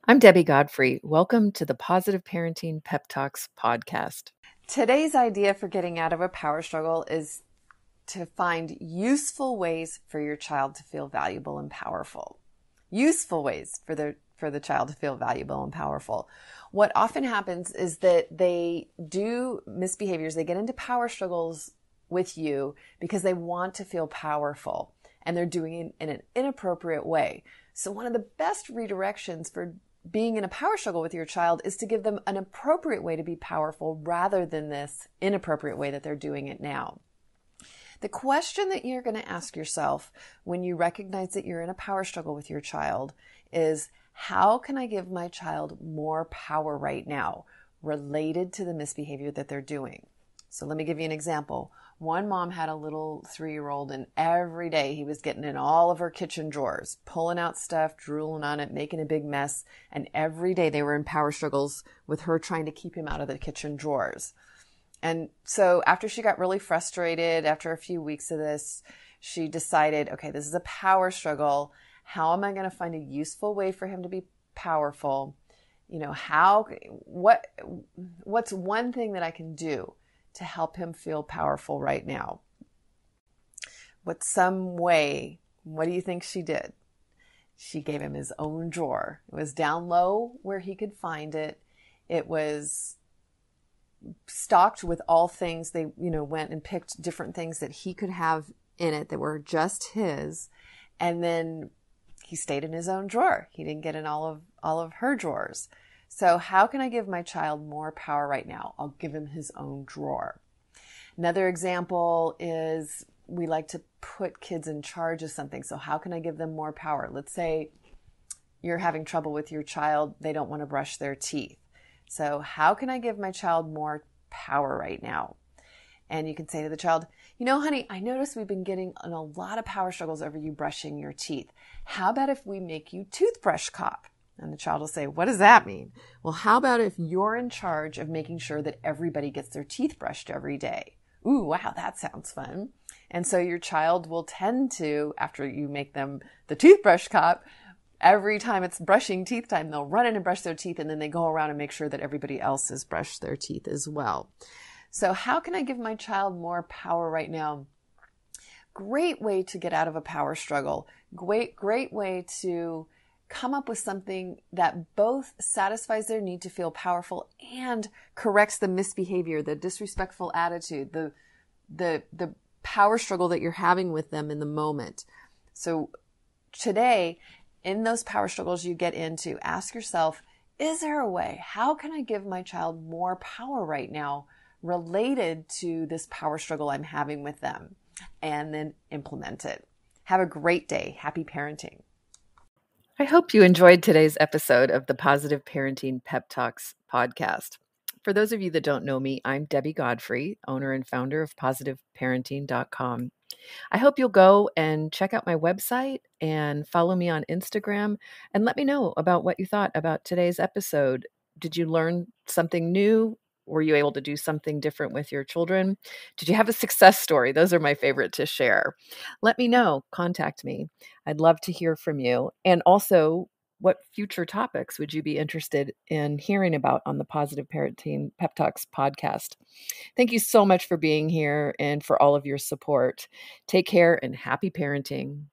I'm Debbie Godfrey. Welcome to the Positive Parenting Pep Talks podcast. Today's idea for getting out of a power struggle is to find useful ways for your child to feel valuable and powerful. Useful ways for the child to feel valuable and powerful. What often happens is that they do misbehaviors, they get into power struggles with you because they want to feel powerful and they're doing it in an inappropriate way. So one of the best redirections for being in a power struggle with your child is to give them an appropriate way to be powerful rather than this inappropriate way that they're doing it now. The question that you're going to ask yourself when you recognize that you're in a power struggle with your child is, how can I give my child more power right now related to the misbehavior that they're doing? So let me give you an example. One mom had a little 3-year-old, and every day he was getting in all of her kitchen drawers, pulling out stuff, drooling on it, making a big mess. And every day they were in power struggles with her trying to keep him out of the kitchen drawers. And so after she got really frustrated, after a few weeks of this, she decided, okay, this is a power struggle. How am I going to find a useful way for him to be powerful? What's one thing that I can do to help him feel powerful right now? What's some way? What do you think she did? She gave him his own drawer. It was down low where he could find it. It was stocked with all things. They, went and picked different things that he could have in it that were just his. And then he stayed in his own drawer. He didn't get in all of her drawers. So how can I give my child more power right now? I'll give him his own drawer. Another example is we like to put kids in charge of something. So how can I give them more power? Let's say you're having trouble with your child. They don't want to brush their teeth. So how can I give my child more power right now? And you can say to the child, honey, I noticed we've been getting in a lot of power struggles over you brushing your teeth. How about if we make you toothbrush cop? And the child will say, what does that mean? Well, how about if you're in charge of making sure that everybody gets their teeth brushed every day? Ooh, wow, that sounds fun. And so your child will tend to, after you make them the toothbrush cop, every time it's brushing teeth time, they'll run in and brush their teeth, and then they go around and make sure that everybody else has brushed their teeth as well. So how can I give my child more power right now? Great way to get out of a power struggle. Great way to come up with something that both satisfies their need to feel powerful and corrects the misbehavior, the disrespectful attitude, the power struggle that you're having with them in the moment. So today, in those power struggles you get into, ask yourself, is there a way? How can I give my child more power right now related to this power struggle I'm having with them? And then implement it. Have a great day. Happy parenting. I hope you enjoyed today's episode of the Positive Parenting Pep Talks podcast. For those of you that don't know me, I'm Debbie Godfrey, owner and founder of positiveparenting.com. I hope you'll go and check out my website and follow me on Instagram and let me know about what you thought about today's episode. Did you learn something new? Were you able to do something different with your children? Did you have a success story? Those are my favorite to share. Let me know. Contact me. I'd love to hear from you. And also, what future topics would you be interested in hearing about on the Positive Parenting Pep Talks podcast? Thank you so much for being here and for all of your support. Take care and happy parenting.